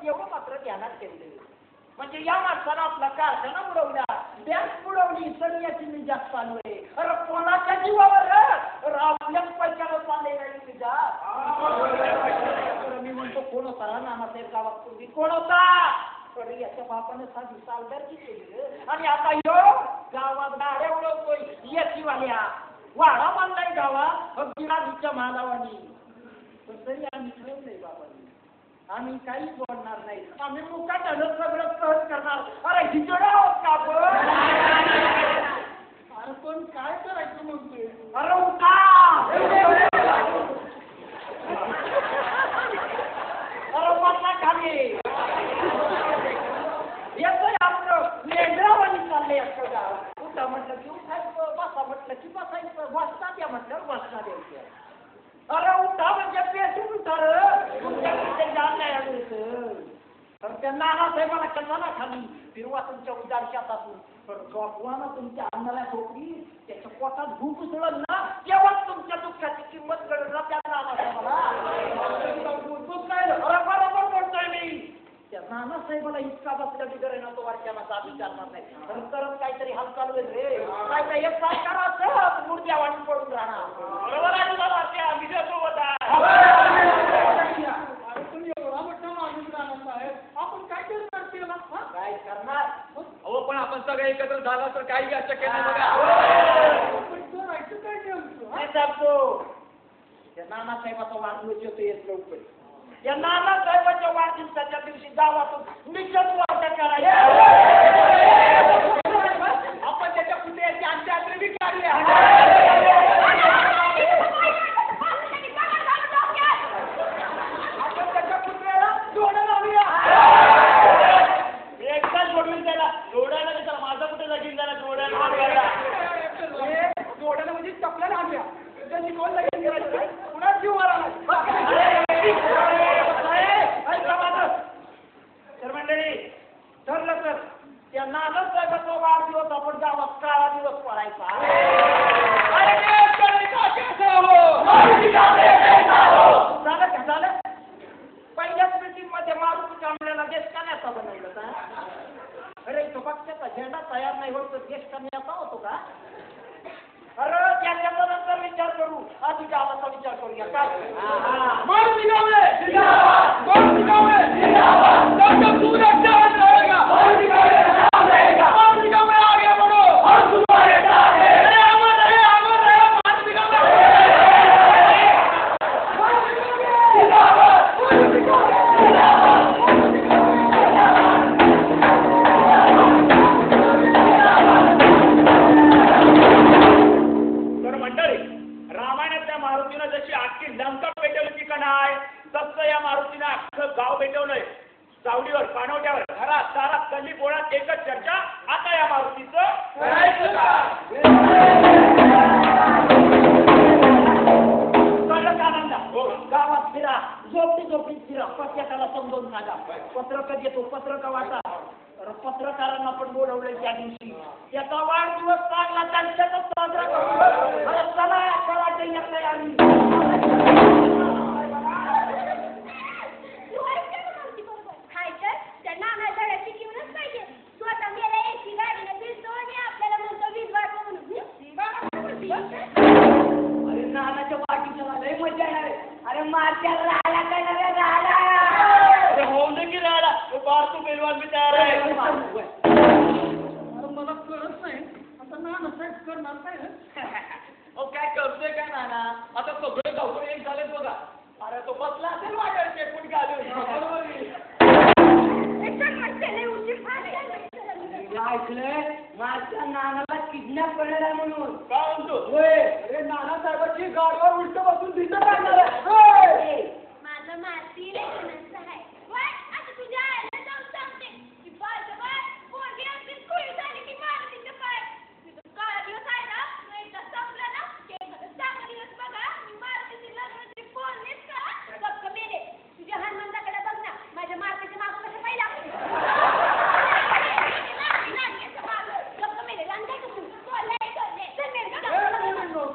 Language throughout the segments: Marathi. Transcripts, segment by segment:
एवढं मात्र ध्यानात ठेवलं म्हणजे या माणसानं आपला कारखाना बुडवला, बँक बुडवली, तरी याची मी जास्त चालू आहे. अरे कोणाच्या जीवावर आपल्याच पैशाला चालले नाही तुझ्या. मी म्हणतो कोण होता नानासाहेब गावात पूर्वी कोण होता? तरी याच्या बापाने साधी सावदारकी केली आणि आता यो गावात गाड्या उडवतोय येशीवाल्या वाडा बांधलाय गावात गिराजीच्या महालावानी. तरी आम्ही ठरवलंय बाबांनी आम्ही काही बोलणार नाही, आम्ही मुखात सगळं सहज करणार. अरे हिजडा आहोत का आपण? अरे पण काय करायचं म्हणतोय? अरे उठा अरे बसा खाली येतोय आपलं मेंढरावानी चाललंय असं गाव. उठा म्हटलं की उठायचं, बसा म्हटलं की बसायचं, बसता द्या म्हटलं बसता द्यायचं. अरे उठा म्हणजे पेटून उठा तुमच्या जाण नाही आलं तर त्या नानासाहेबाला कशाला खाली फिरवा तुमच्या उदार शेतातून ना तुमच्या अन्नाला ठोकली त्याच्या पोटात भूक उसळल ना तेव्हा तुमच्या दुःखाची किंमत कळेल ना त्या नानासाहेबाला. अरे बरोबर बोलतोय मी. त्या नानासाहेबाला इतका बसल्या बिगर ना तो वारक्याला विचारणार नाही तरच काहीतरी हालचाल होईल रे. काय एक काय करायचं मूर्त्यावाणी पडून राहणार. बरोबर आहे तुला त्या विजयसोबत तुम्ही एवढा मोठा माणूस नानासाहेब आपण काय करणार काय करणार? अहो पण आपण सगळे एकत्र झाला तर काही शक्य नाही बघा. त्या नानासाहेबाचा वाढदिवस येतो येत लवकर. या नानासाहेबाच्या वाढदिवसाच्या दिवशी गावातून मिशन वाटा करायचं. आपण त्याच्या पुतळ्याची अंत्ययात्रा काढल्या. आपण त्याच्या पुतळ्याला जोडं लावूया. एकदा जोडून त्याला जोडायला त्याला माझा कुठे लगीन झाला जोडायला जोडायला म्हणजे चपल्याला आणल्या त्यांनी कोण लगीन करायचं पुन्हा जीव मारा. तर मंडळी ठरलं तर त्या नानासाहेबाचा वाढदिवस आपण गावात काळा दिवस पडायचा. झालं का झालं? पहिल्याच मीटिंग मध्ये मारुती कांबळेला देश का नेता बनवलं का? अरे तो पक्षाचा झेंडा तयार नाही होत तर देश का नेता होतो का? अरे त्याच्या नंतर विचार करू आधी गावाचा विचार करूया काय? मारुती कांबळे जिंदाबाद, मारुती कांबळे जिंदाबाद, डॉक्टर सूरज चांद रहेगा, मारुती कांबळे नाम रहेगा, मारुती कांबळे आगे बढ़ो और तुम्हारे साथ है. अरे अमर रहे मारुती कांबळे जिंदाबाद, मारुती कांबळे जिंदाबाद. रामायणातल्या मारुतीनं जशी अख्खी लंका पेटवली की का नाही तसं या मारुतीनं अख्खं गाव पेटवलंय. सावलीवर पाणवट्यावर घरात दारात गल्ली बोळात एकच चर्चा आता या मारुतीचं करायचं का? गावात फिरा झोपडीत फिरा प्रत्येकाला समजावून सांगा. पत्रक येतो पत्रक वाटा. पत्रकारांना पण बोलवलंय त्या दिवशी त्याचा वाढदिवस चांगला त्यांच्यातच साजरा करू. चला कराटे येत नाही आम्ही. अरे नानाच्या वाढदिवसाला लय मजा आहे. अरे मारत्याला राहिला काय नव्हे राहिला होऊ दे की राहिला बारतो पेलवान मी तयार आहे. मला कळत नाही आता नानासाहेब करणार काय? काय करतोय काय नाना? आता सगळे गावकडे एक झालेत बघा. अरे तो बसला असेल वाटायचे कुठे ऐकलंय माझ्या नानाला किडनॅप करणार आहे म्हणून. काय म्हणतो? अरे नानासाहेबांची गाडीवर उलट बसून दिसत आहे. माझं मारती आहे. आता तुझ्या आईला जाऊन सांगते की बाय पोरगी अगदी खुळी झाली की मारुतीचं पाय. तुझं काळा दिवस आहे ना एकदा संपला ना एखादा चांगला दिवस बघा मी मारुतीची लग्नाची बोललीस का गप्प मेले. तुझ्या हनुमंताकडे बघ ना माझ्या मारुतीच्या मागं कसं पाहिला गप्प मेले रांगाय का तू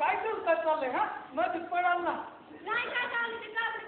काय करतात चाललंय हा मग पडाल ना नाही काय ते कापड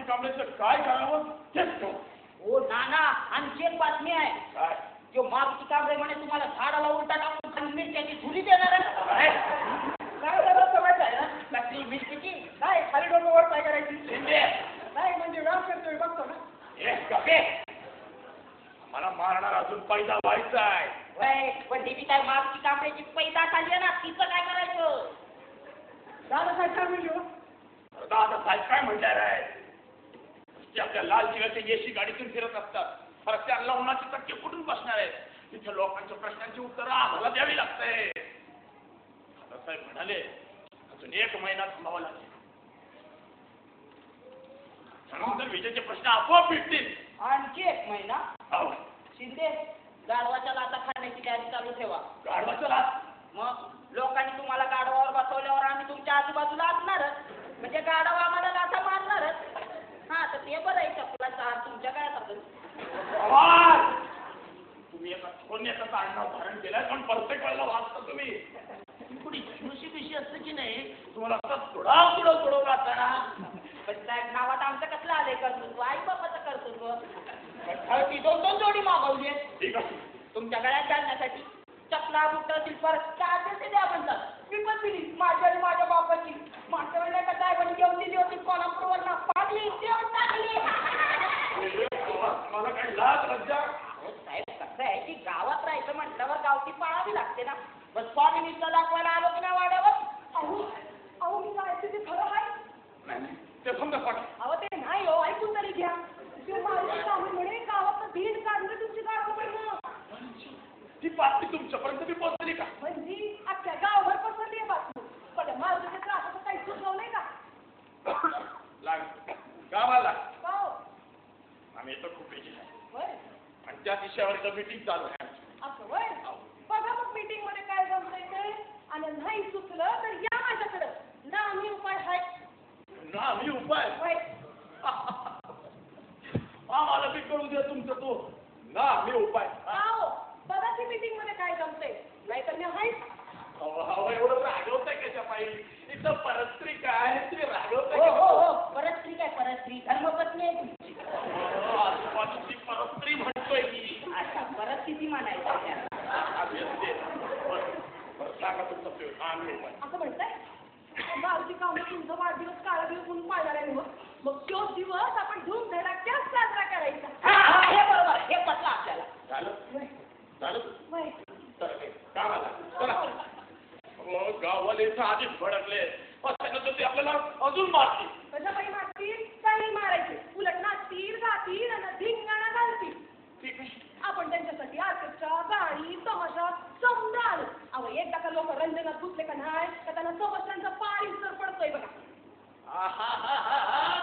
कांबळेचं काय करावं तेच कळत. हो नाना, आणखी एक बातमी आहे. काय जो मारुती कांबळे म्हणे तुम्हाला झाडाला उलटा टाकून खाली मिरच्याची धुरी देणार आहे. काय करायचं माहिती आहे ना, कसली मिरचीची काय खाली डोक्यावर काय करायची शिंदे नाही म्हणजे व्याप करतोय बघतो ना. एक कपे मला मारणार अजून पैदा व्हायचा आहे. वय पण देवी काय मारुती कांबळेची पैदा चालली आहे ना, तिचं काय करायचं. दादासाहेब काय म्हणलो. दादा साहेब काय म्हणणार आहे. ते आपल्या लाल चिराच्या येशी गाडीतून फिरत असतात. फरक त्यांना उन्हाचे टक्के कुठून बसणार आहेत. तिथे लोकांच्या प्रश्नांची उत्तरं आम्हाला द्यावी लागतंय. दादासाहेब म्हणाले अजून 1 महिना थांबावं लागेल. त्यानंतर विजेचे प्रश्न आपोआप मिटतील. आणखी 1 महिना. हो. शिंदे गाढवाच्या लाथा खाण्याची तयारी चालू ठेवा. गाढवाचा लाच. मग लोकांनी तुम्हाला गाढवावर बसवल्यावर आम्ही तुमच्या आजूबाजूला असणारच. म्हणजे गाढवा आम्हाला लाथा मारणारच. हा तर ते बरं आहे, चपलाचा हात तुमच्या काय असेल. आवाज तुम्ही एका सोन्याचा आडनाव धारण केलाय पण प्रत्येक वेळेला वाचता तुम्ही. कुणी खुशी बिशी असते की नाही तुम्हाला आता थोडा सोडवला असताना. पण साहेब नावात आमचं कसलं आलंय कर्तृत्व, आई बापाचं कर्तृत्व. हळदी 2-2 जोडी मागवली ठीक आहे. तुमच्या गळ्यात घालण्यासाठी. चपला बुट सिल्पर काय असेल ते द्या म्हणतात. मी पण दिली माझ्या आणि माझ्या बापाची. मागच्या वेळेला का काय पण घेऊन दिली होती कोल्हापूरवर पाडली देऊन टाकली. मला काही लाज लज्जा. साहेब कसं आहे की गावात राहायचं म्हटल्यावर गावची पाळावी लागते ना. बस स्वामिनीचा दाखवायला आलो की नाही वाड्यावर. अहो मी जायचं ते खरं आहे. नाही ते समजा पाठ. अहो ते नाही हो, ऐकून तरी घ्या. ते मारुती कांबळे म्हणे गावात भीड काढलं तुमची गावाकडनं. ती बातमी तुमच्यापर्यंत बी पोहोचली का. म्हणजे अख्ख्या गावभर पसरली आहे बातमी. पण मारुतीच्या त्रासाचं काही सुचवलंय का. लाग गावाला हो आम्ही इथं खूप बिझी आहे होय आणि त्या विषयावर मीटिंग चालू आहे. असं होय. बघा मग मीटिंग मध्ये काय जमतंय ते. आणि नाही सुचलं तर या माझ्याकडं. ना आम्ही उपाय आहे. ना मी उपाय होय आम्हाला बी कळू द्या तुमचं तो ना मी उपाय. हो बघा की मीटिंग मध्ये काय जमतंय. नाहीतर मी आहे. एवढं रागवताय कशा पाहिजे. इथं परस्त्री काय तुम्ही रागवताय. हो हो हो परस्त्री काय परस्त्री धर्मपत्नी आहे तुमची. आजूबाजूची परस्त्री म्हणतोय मी. अच्छा परत किती म्हणायचं सांगा तुमचं आम्ही उपाय. असं म्हणताय. मारुती कांबळे तुमचा वाढदिवस काळा दिवस म्हणून पाळणार आहे. मग तोच दिवस आपण धूमधडाक्यात साजरा करायचा. हे बरोबर हे पटलं आपल्याला. झालं झालं होय. कामाला चला. मग गाववाले इथं आधीच भडकले. त्यानंतर ते आपल्याला अजून मारतील. कशापाई मारतील. काही मारायचे. उलट नाचतील गातील आणि धिंगाणा घालतील. ठीक आहे. आपण त्यांच्यासाठी ऑर्केस्ट्रा गाणी तमाशा समजा आलो. अहो एकदा का लोक रंजनात घुसले का नाही का त्यांना समस्यांचा पार सर पडतोय बघा.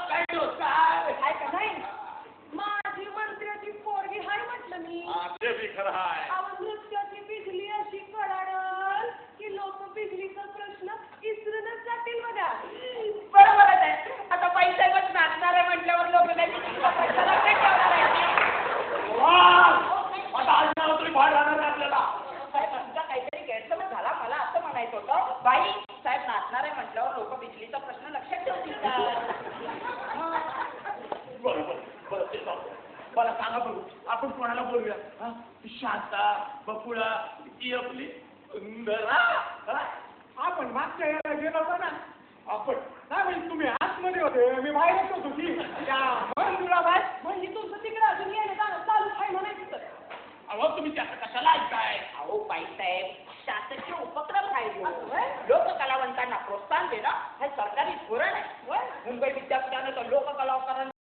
काय काय काय का नाही. माझी मंत्र्याची पोरगी हाय म्हटलं मी. ते बी खरं आहे. अहो नृत्याची बिजली अशी कडाडल की लोक बिजलीचा प्रश्न विसरूनच जातील बघा. बरोबरच आहे. आता पैशाच नाचणार आहे म्हटल्यावर लोक आता आज नाव तरी भाड राहणार नाही आपल्याला. साहेब तुमचा काहीतरी गैरसमज झाला. मला असं म्हणायचं होतं बाई साहेब नाचणार आहे म्हटल्यावर लोक बिजलीचा प्रश्न लक्षात ठेवतील का. बरोबर बरं ते जाऊ. मला सांगा बघू आपण कोणाला बोलूया. शांता बकुळा ती आपली सुंदरा. आपण मागच्या याला गेलो होतो ना. आपण काय म्हणजे तुम्ही आतमध्ये होते मी बाहेरच होतो की